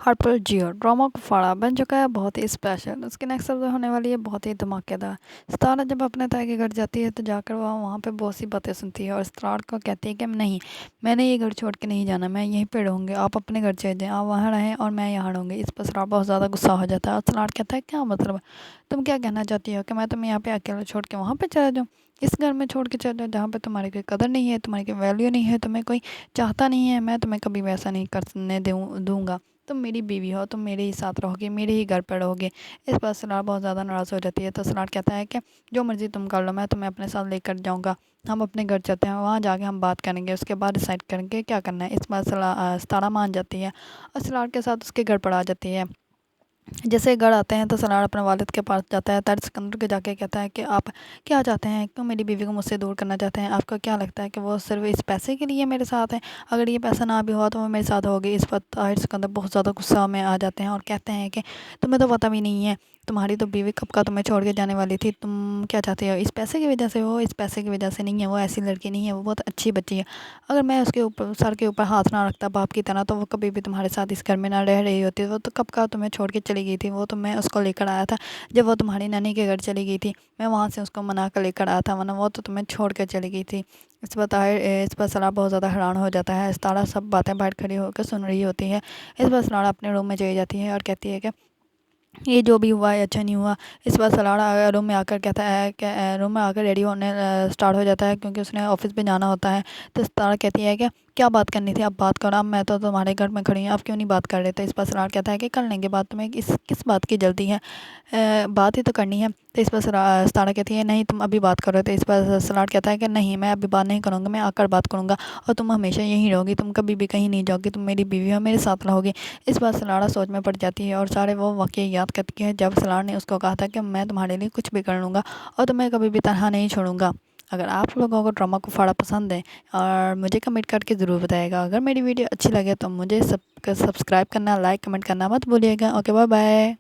हर्पल जियो drama को फाड़ा बन चुका है बहुत ही स्पेशल। उसकी नेक्स्ट एपिसोड होने वाली है बहुत ही धमाकेदार। सितारा जब अपने ताए के घर जाती है तो जाकर वह वहाँ पे बहुत सी बातें सुनती है और सितारा को कहती है कि नहीं, मैंने ये घर छोड़ के नहीं जाना, मैं यहीं पे रहूँगी, आप अपने घर चले जाएं, आप वहाँ रहें और मैं यहाँ रहूँगी। इस पर सितारा बहुत ज़्यादा गुस्सा हो जाता है और सितारा कहता है क्या मतलब है? तुम क्या कहना चाहती हो कि मैं तुम्हें यहाँ पे अकेला छोड़ के वहाँ पे चला जाऊँ? इस घर में छोड़ के चले जाओ जहाँ पे तुम्हारी कोई कदर नहीं है, तुम्हारी कोई वैल्यू नहीं है, तुम्हें कोई चाहता नहीं है। मैं तुम्हें कभी वैसा नहीं करने दूंगा। तुम मेरी बीवी हो, तुम मेरे ही साथ रहोगे, मेरे ही घर पर रहोगे। इस पर सलार बहुत ज़्यादा नाराज़ हो जाती है तो सलार कहता है कि जो मर्ज़ी तुम कर लो, मैं तुम्हें अपने साथ लेकर जाऊँगा। हम अपने घर चलते हैं, वहाँ जाके हम बात करेंगे, उसके बाद डिसाइड करेंगे क्या करना है। इस बार सतारा मान जाती है और सलार के साथ उसके घर पर आ जाती है। जैसे घर आते हैं तो सलार अपने वालिद के पास जाता है, तर्ज सिकंदर के जाके कहता है कि आप क्या चाहते हैं, क्यों मेरी बीवी को मुझसे दूर करना चाहते हैं? आपको क्या लगता है कि वो सिर्फ इस पैसे के लिए मेरे साथ है? अगर ये पैसा ना भी हुआ तो वो मेरे साथ होगी। इस पर ताहिर सिकंदर बहुत ज़्यादा गुस्सा में आ जाते हैं और कहते हैं कि तुम्हें तो पता भी नहीं है, तुम्हारी तो बीवी कब का तुम्हें छोड़ के जाने वाली थी, तुम क्या चाहते हो? इस पैसे की वजह से? हो इस पैसे की वजह से नहीं है, वो ऐसी लड़की नहीं है, वो बहुत अच्छी बच्ची है। अगर मैं उसके ऊपर सर के ऊपर हाथ ना रखता बाप की तरह तो वो कभी भी तुम्हारे साथ इस घर में ना रह रही होती। वो तो कब का तुम्हें छोड़ के चली गई थी। वो तो मैं उसको लेकर आया था जब वो तुम्हारी नानी के घर चली गई थी, मैं वहाँ से उसको मना कर लेकर आया था, वरना वो तो तुम्हें छोड़ कर चली गई थी। इस पर सलार बहुत ज़्यादा हैरान हो जाता है। तारा सब बातें बाहर खड़ी होकर सुन रही होती है। इस पर सलार अपने रूम में चली जाती है और कहती है कि ये जो भी हुआ है अच्छा नहीं हुआ। इस बार सलारा रूम में आकर कहता है कि रूम में आकर रेडी होने स्टार्ट हो जाता है क्योंकि उसने ऑफिस पे जाना होता है। तो सलारा कहती है कि क्या बात करनी थी, अब बात करो, अब मैं तो तुम्हारे घर में खड़ी हूँ, अब क्यों नहीं बात कर रहे? तो इस पर सलार कहता है कि कर लेंगे बात, तुम्हें किस बात की जल्दी है, बात ही तो करनी है। तो इस पर सतारा कहती है नहीं, तुम अभी बात करो। तो इस पर सलार कहता है कि नहीं, मैं अभी बात नहीं करूँगा, मैं आकर बात करूँगा और तुम हमेशा यहीं रहोगी, तुम कभी भी कहीं नहीं जाओगी, तुम मेरी बीवी हो, मेरे साथ रहोगी। इस बार सलारा सोच में पड़ जाती है और सारे वो वाक़ये याद करती है जब सलार ने उसको कहा था कि मैं तुम्हारे लिए कुछ भी कर लूँगा और तुम्हें कभी भी तनहा नहीं छोड़ूंगा। अगर आप लोगों को ड्रामा को फाड़ा पसंद है और मुझे कमेंट करके ज़रूर बताइएगा। अगर मेरी वीडियो अच्छी लगे तो मुझे सब्सक्राइब करना, लाइक कमेंट करना मत भूलिएगा। Okay, bye bye.